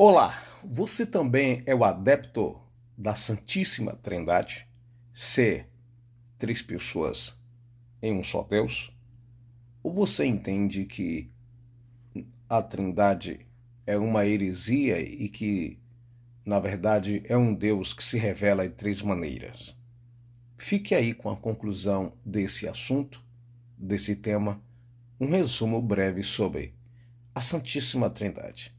Olá, você também é o adepto da Santíssima Trindade? Ser três pessoas em um só Deus? Ou você entende que a Trindade é uma heresia e que, na verdade, é um Deus que se revela de três maneiras? Fique aí com a conclusão desse assunto, desse tema, um resumo breve sobre a Santíssima Trindade.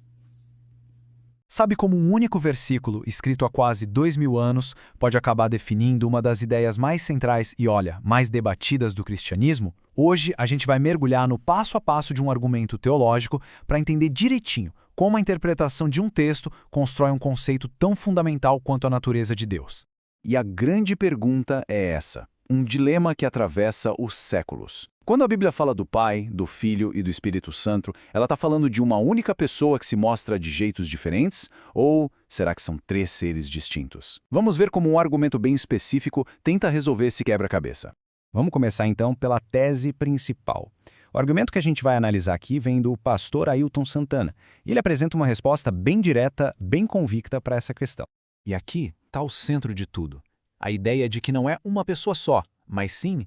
Sabe como um único versículo, escrito há quase 2000 anos, pode acabar definindo uma das ideias mais centrais e, olha, mais debatidas do cristianismo? Hoje a gente vai mergulhar no passo a passo de um argumento teológico para entender direitinho como a interpretação de um texto constrói um conceito tão fundamental quanto a natureza de Deus. E a grande pergunta é essa, um dilema que atravessa os séculos. Quando a Bíblia fala do Pai, do Filho e do Espírito Santo, ela está falando de uma única pessoa que se mostra de jeitos diferentes? Ou será que são três seres distintos? Vamos ver como um argumento bem específico tenta resolver esse quebra-cabeça. Vamos começar então pela tese principal. O argumento que a gente vai analisar aqui vem do pastor Ailton Santana, e ele apresenta uma resposta bem direta, bem convicta para essa questão. E aqui está o centro de tudo. A ideia de que não é uma pessoa só, mas sim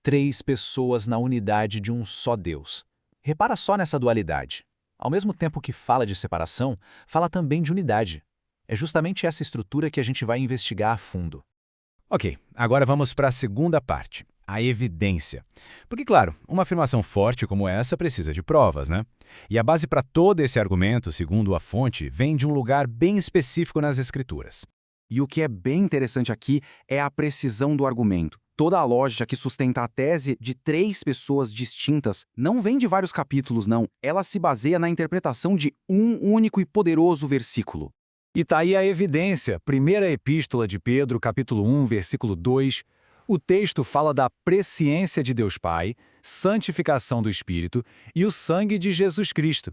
três pessoas na unidade de um só Deus. Repara só nessa dualidade. Ao mesmo tempo que fala de separação, fala também de unidade. É justamente essa estrutura que a gente vai investigar a fundo. Ok, agora vamos para a segunda parte, a evidência. Porque, claro, uma afirmação forte como essa precisa de provas, né? E a base para todo esse argumento, segundo a fonte, vem de um lugar bem específico nas Escrituras. E o que é bem interessante aqui é a precisão do argumento. Toda a lógica que sustenta a tese de três pessoas distintas não vem de vários capítulos, não. Ela se baseia na interpretação de um único e poderoso versículo. E tá aí a evidência. Primeira Epístola de Pedro, capítulo 1, versículo 2. O texto fala da presciência de Deus Pai, santificação do Espírito e o sangue de Jesus Cristo.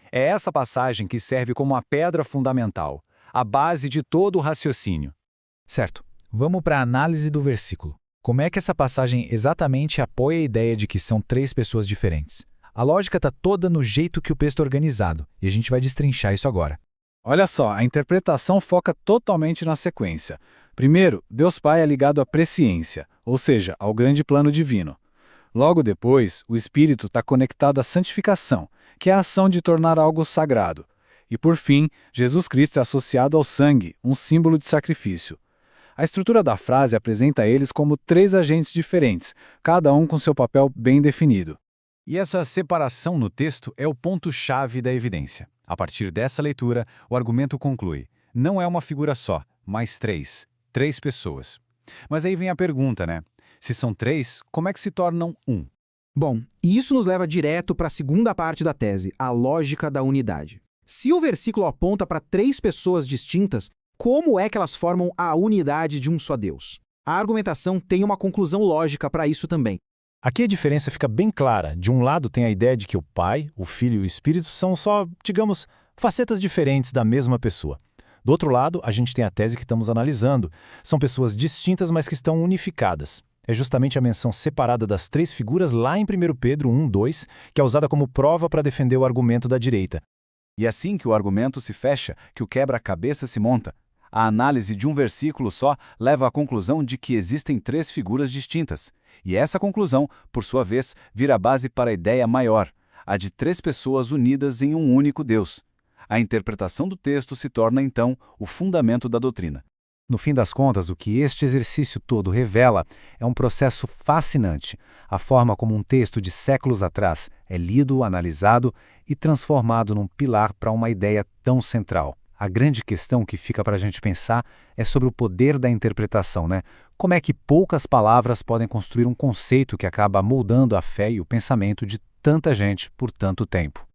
É essa passagem que serve como a pedra fundamental, a base de todo o raciocínio. Certo, vamos para a análise do versículo. Como é que essa passagem exatamente apoia a ideia de que são três pessoas diferentes? A lógica está toda no jeito que o texto é organizado, e a gente vai destrinchar isso agora. Olha só, a interpretação foca totalmente na sequência. Primeiro, Deus Pai é ligado à presciência, ou seja, ao grande plano divino. Logo depois, o Espírito está conectado à santificação, que é a ação de tornar algo sagrado. E por fim, Jesus Cristo é associado ao sangue, um símbolo de sacrifício. A estrutura da frase apresenta eles como três agentes diferentes, cada um com seu papel bem definido. E essa separação no texto é o ponto-chave da evidência. A partir dessa leitura, o argumento conclui: não é uma figura só, mas três pessoas. Mas aí vem a pergunta, né? Se são três, como é que se tornam um? Bom, e isso nos leva direto para a segunda parte da tese, a lógica da unidade. Se o versículo aponta para três pessoas distintas, como é que elas formam a unidade de um só Deus? A argumentação tem uma conclusão lógica para isso também. Aqui a diferença fica bem clara. De um lado tem a ideia de que o Pai, o Filho e o Espírito são só, digamos, facetas diferentes da mesma pessoa. Do outro lado, a gente tem a tese que estamos analisando. São pessoas distintas, mas que estão unificadas. É justamente a menção separada das três figuras lá em 1 Pedro 1:2, que é usada como prova para defender o argumento da direita. E assim que o argumento se fecha, que o quebra-cabeça se monta. A análise de um versículo só leva à conclusão de que existem três figuras distintas. E essa conclusão, por sua vez, vira a base para a ideia maior, a de três pessoas unidas em um único Deus. A interpretação do texto se torna, então, o fundamento da doutrina. No fim das contas, o que este exercício todo revela é um processo fascinante. A forma como um texto de séculos atrás é lido, analisado e transformado num pilar para uma ideia tão central. A grande questão que fica para a gente pensar é sobre o poder da interpretação, né? Como é que poucas palavras podem construir um conceito que acaba moldando a fé e o pensamento de tanta gente por tanto tempo?